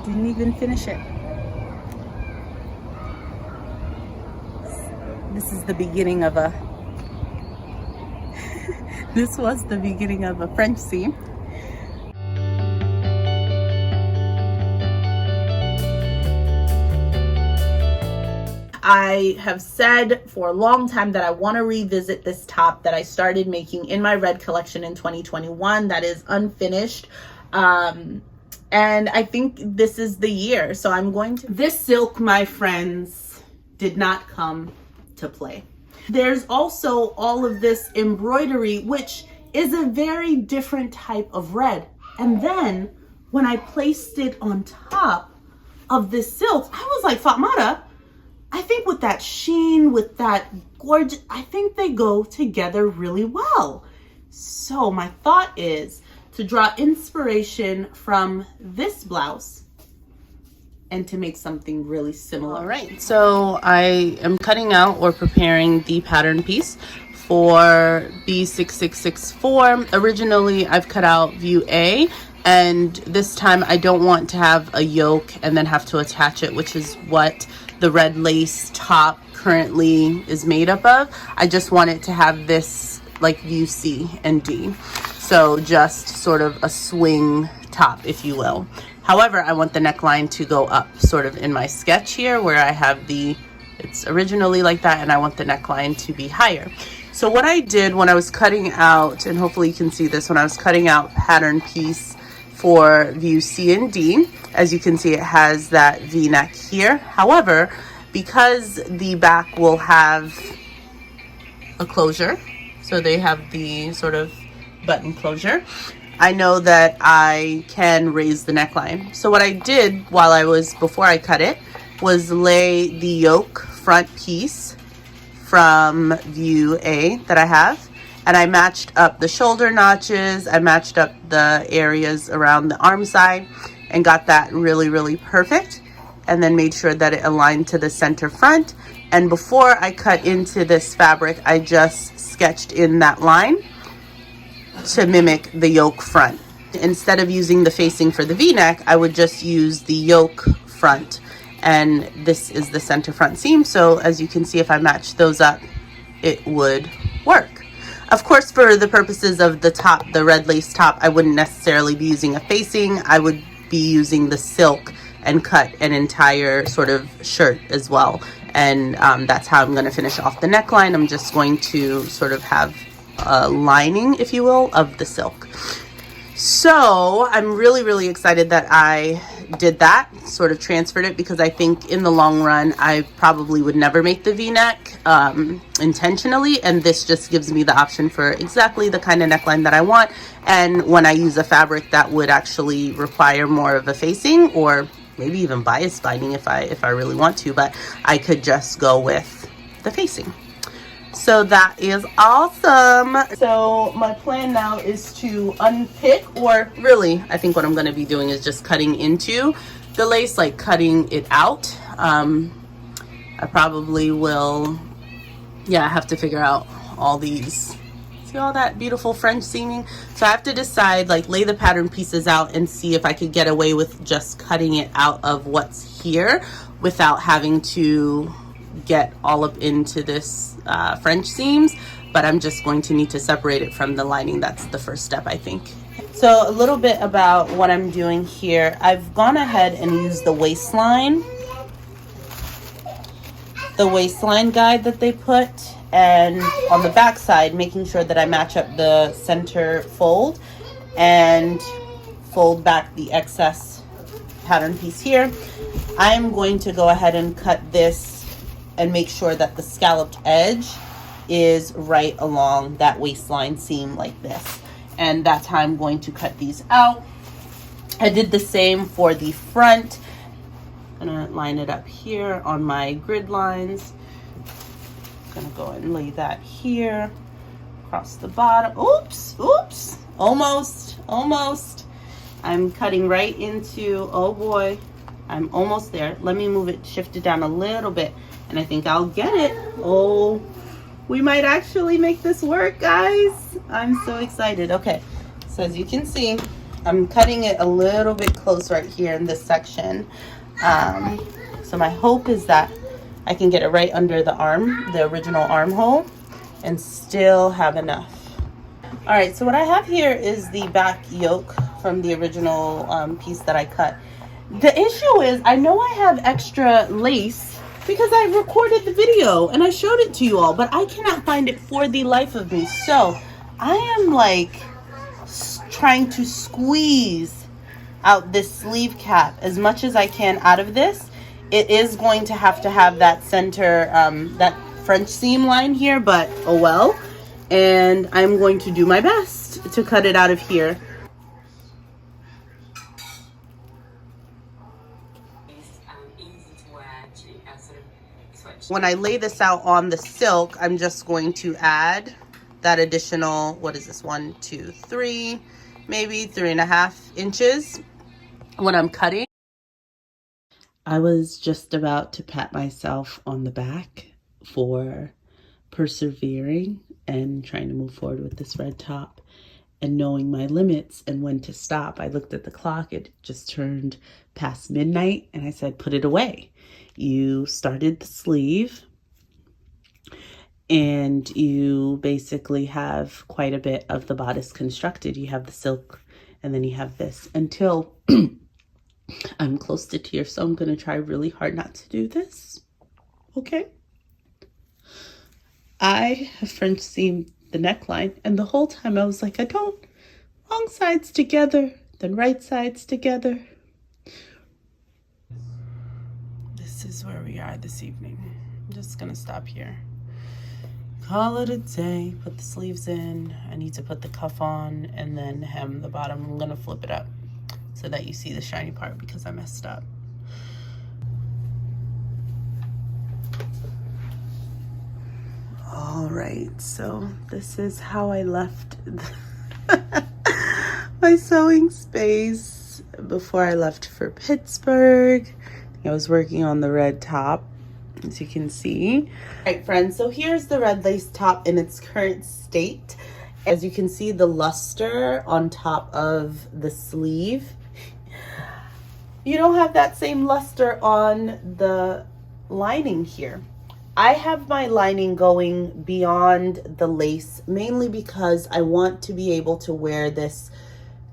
Didn't even finish it. This is the beginning of a this was the beginning of a French seam. I have said for a long time that I want to revisit this top that I started making in my red collection in 2021 that is unfinished. And I think this is the year. So I'm going to... This silk, my friends, did not come to play. There's also all of this embroidery, which is a very different type of red. And then when I placed it on top of this silk, I was like, Fatmata, I think with that sheen, with that gorgeous, I think they go together really well. So my thought is to draw inspiration from this blouse and to make something really similar. All right, so I am cutting out or preparing the pattern piece for B6664. Originally, I've cut out view A, and this time I don't want to have a yoke and then have to attach it, which is what the red lace top currently is made up of. I just want it to have this like view C and D. So just sort of a swing top, if you will. However, I want the neckline to go up sort of in my sketch here where I have it's originally like that, and I want the neckline to be higher. So what I did when I was cutting out, and hopefully you can see this, when I was cutting out pattern piece for view C and D, as you can see, it has that V-neck here. However, because the back will have a closure, so they have the sort of button closure, I know that I can raise the neckline. So what I did before I cut it, was lay the yoke front piece from view A that I have, and I matched up the shoulder notches, I matched up the areas around the arm side and got that really, really perfect, and then made sure that it aligned to the center front. And before I cut into this fabric, I just sketched in that line to mimic the yoke front. Instead of using the facing for the V-neck, I would just use the yoke front, and this is the center front seam. So as you can see, if I match those up, it would work. Of course, for the purposes of the top, the red lace top, I wouldn't necessarily be using a facing. I would be using the silk and cut an entire sort of shirt as well. And that's how I'm going to finish off the neckline. I'm just going to sort of have a lining, if you will, of the silk. So I'm really, really excited that I did that, sort of transferred it, because I think in the long run, I probably would never make the V-neck intentionally. And this just gives me the option for exactly the kind of neckline that I want. And when I use a fabric that would actually require more of a facing, or maybe even bias binding if I really want to, but I could just go with the facing. So that is awesome. So my plan now is to unpick, or really, I think what I'm going to be doing is just cutting into the lace, like cutting it out. I probably will, I have to figure out all these. See all that beautiful French seaming? So I have to decide, like, lay the pattern pieces out and see if I could get away with just cutting it out of what's here without having to get all up into this French seams, but I'm just going to need to separate it from the lining. That's the first step, I think. So a little bit about what I'm doing here. I've gone ahead and used the waistline guide that they put, and on the back side, making sure that I match up the center fold and fold back the excess pattern piece here. I'm going to go ahead and cut this and make sure that the scalloped edge is right along that waistline seam like this. And that's how I'm going to cut these out. I did the same for the front. I'm gonna line it up here on my grid lines. I'm gonna go and lay that here, across the bottom. Oops, almost. I'm cutting right into, oh boy, I'm almost there. Let me move it, shift it down a little bit, and I think I'll get it. Oh, we might actually make this work, guys. I'm so excited. Okay, so as you can see, I'm cutting it a little bit close right here in this section. So my hope is that I can get it right under the arm, the original armhole, and still have enough. All right, so what I have here is the back yoke from the original piece that I cut. The issue is I know I have extra lace because I recorded the video and I showed it to you all, but I cannot find it for the life of me. So I am like trying to squeeze out this sleeve cap as much as I can out of this. It is going to have that center, that French seam line here, but oh well. And I'm going to do my best to cut it out of here. When I lay this out on the silk, I'm just going to add that additional, what is this, 1, 2, 3, maybe 3.5 inches when I'm cutting. I was just about to pat myself on the back for persevering and trying to move forward with this red top and knowing my limits and when to stop. I looked at the clock, it just turned past midnight, and I said, put it away. You started the sleeve and you basically have quite a bit of the bodice constructed. You have the silk and then you have this until I'm close to tears, so I'm going to try really hard not to do this. Okay? I have French seamed the neckline, and the whole time I was like, I don't. Wrong sides together, then right sides together. This is where we are this evening. I'm just going to stop here. Call it a day. Put the sleeves in. I need to put the cuff on and then hem the bottom. I'm going to flip it up so that you see the shiny part because I messed up. All right, so this is how I left my sewing space before I left for Pittsburgh. I was working on the red top, as you can see. All right, friends, so here's the red lace top in its current state. As you can see, the luster on top of the sleeve. You don't have that same luster on the lining here. I have my lining going beyond the lace, mainly because I want to be able to wear this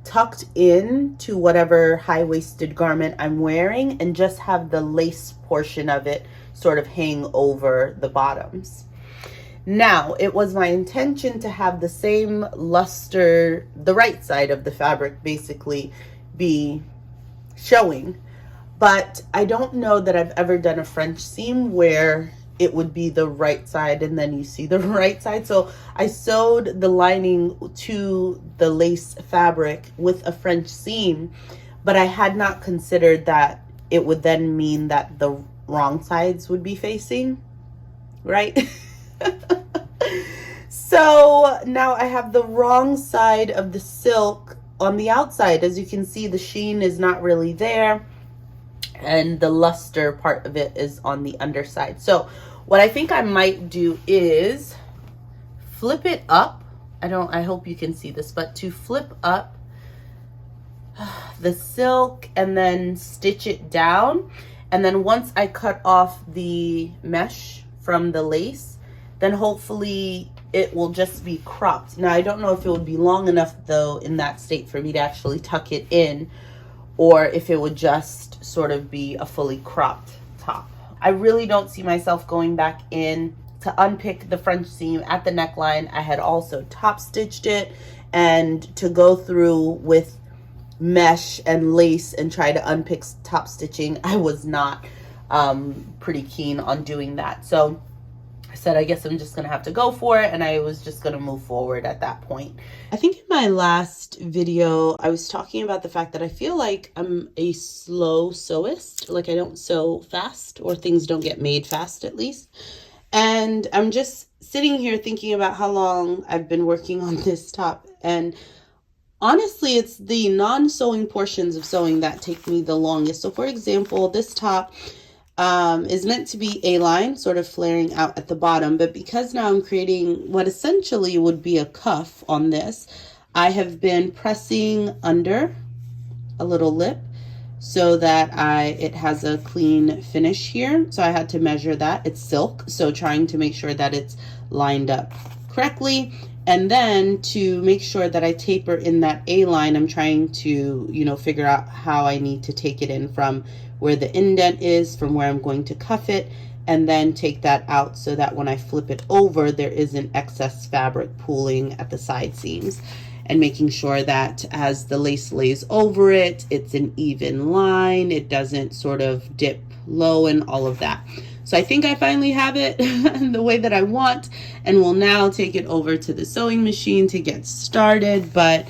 tucked in to whatever high-waisted garment I'm wearing and just have the lace portion of it sort of hang over the bottoms. Now, it was my intention to have the same luster, the right side of the fabric basically be showing, but I don't know that I've ever done a French seam where it would be the right side and then you see the right side. So I sewed the lining to the lace fabric with a French seam, but I had not considered that it would then mean that the wrong sides would be facing, right? So now I have the wrong side of the silk on the outside. As you can see, the sheen is not really there and the luster part of it is on the underside. So what I think I might do is flip it up. I hope you can see this, but to flip up the silk and then stitch it down. And then once I cut off the mesh from the lace, then hopefully it will just be cropped. Now, I don't know if it would be long enough though in that state for me to actually tuck it in, or if it would just sort of be a fully cropped top. I really don't see myself going back in to unpick the French seam at the neckline. I had also top stitched it, and to go through with mesh and lace and try to unpick top stitching, I was not pretty keen on doing that. So I said, I guess I'm just gonna have to go for it, and I was just gonna move forward at that point. I think in my last video, I was talking about the fact that I feel like I'm a slow sewist, like I don't sew fast, or things don't get made fast at least. And I'm just sitting here thinking about how long I've been working on this top, and honestly, it's the non-sewing portions of sewing that take me the longest. So for example, this top is meant to be A-line, sort of flaring out at the bottom, but because now I'm creating what essentially would be a cuff on this, I have been pressing under a little lip so that it has a clean finish here. So I had to measure that. It's silk, so trying to make sure that it's lined up correctly. And then to make sure that I taper in that A-line, I'm trying to, you know, figure out how I need to take it in from where the indent is, from where I'm going to cuff it, and then take that out so that when I flip it over, there isn't excess fabric pooling at the side seams. And making sure that as the lace lays over it, it's an even line, it doesn't sort of dip low and all of that. So I think I finally have it the way that I want, and will now take it over to the sewing machine to get started. But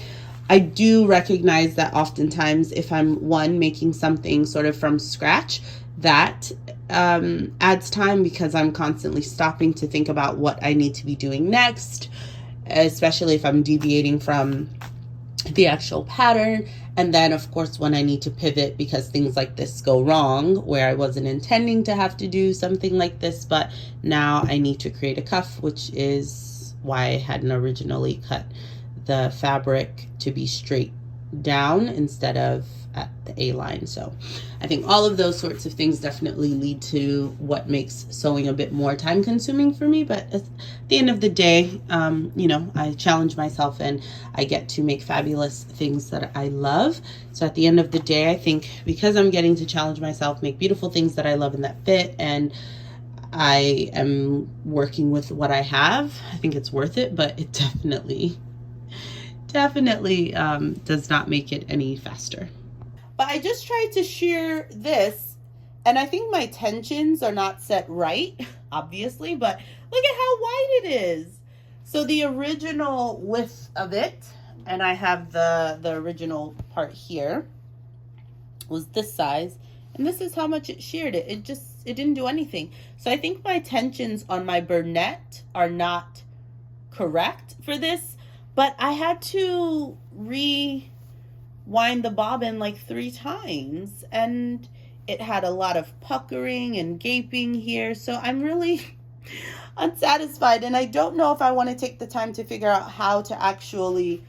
I do recognize that oftentimes if I'm making something sort of from scratch, that adds time because I'm constantly stopping to think about what I need to be doing next, especially if I'm deviating from the actual pattern. And then of course when I need to pivot because things like this go wrong, where I wasn't intending to have to do something like this, but now I need to create a cuff, which is why I hadn't originally cut the fabric to be straight down instead of at the A-line. So I think all of those sorts of things definitely lead to what makes sewing a bit more time consuming for me. But at the end of the day, you know, I challenge myself and I get to make fabulous things that I love. So at the end of the day, I think because I'm getting to challenge myself, make beautiful things that I love and that fit, and I am working with what I have, I think it's worth it. But it definitely does not make it any faster. But I just tried to shear this, and I think my tensions are not set right, obviously, but look at how wide it is. So the original width of it, and I have the original part here, was this size, and this is how much it sheared it. It didn't do anything. So I think my tensions on my Burnett are not correct for this, but I had to rewind the bobbin like 3 times, and it had a lot of puckering and gaping here. So I'm really unsatisfied, and I don't know if I want to take the time to figure out how to actually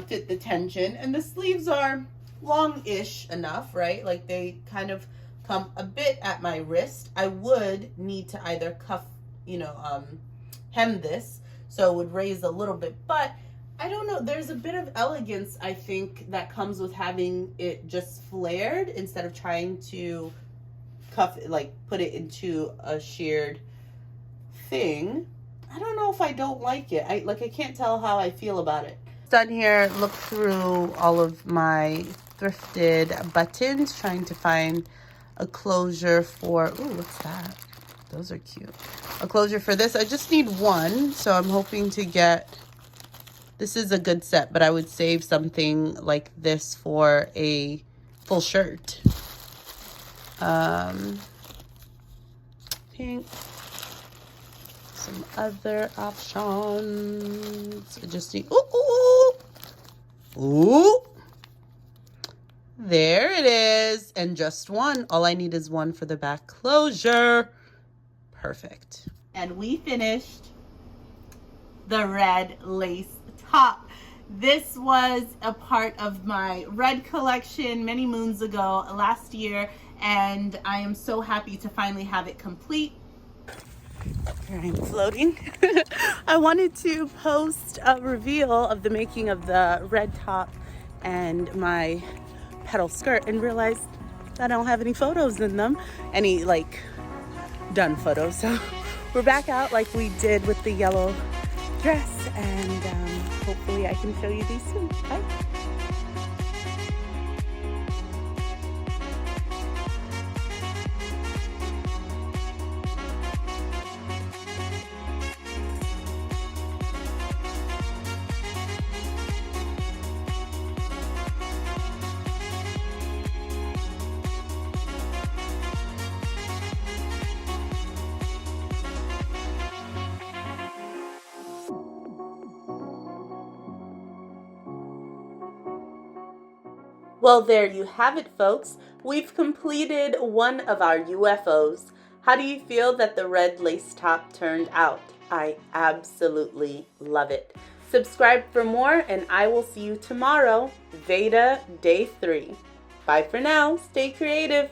fit the tension. And the sleeves are long-ish enough, right? Like they kind of come a bit at my wrist. I would need to either cuff, you know, hem this, so it would raise a little bit, but I don't know, there's a bit of elegance, I think, that comes with having it just flared instead of trying to cuff it, like put it into a sheared thing. I don't know if I don't like it. I can't tell how I feel about it. Done here, look through all of my thrifted buttons, trying to find a closure for, ooh, what's that? Those are cute. A closure for this. I just need one, so I'm hoping to get, this is a good set, but I would save something like this for a full shirt. Pink. Some other options. I just need, ooh. There it is. And just one. All I need is one for the back closure. Perfect. And we finished the red lace top. This was a part of my red collection many moons ago, last year, and I am so happy to finally have it complete. Here I'm floating. I wanted to post a reveal of the making of the red top and my petal skirt, and realized that I don't have any photos in them, any like done photos. So we're back out like we did with the yellow dress, and hopefully I can show you these soon. Bye. Well, there you have it, folks. We've completed one of our UFOs. How do you feel that the red lace top turned out? I absolutely love it. Subscribe for more, and I will see you tomorrow, Veda Day 3. Bye for now. Stay creative.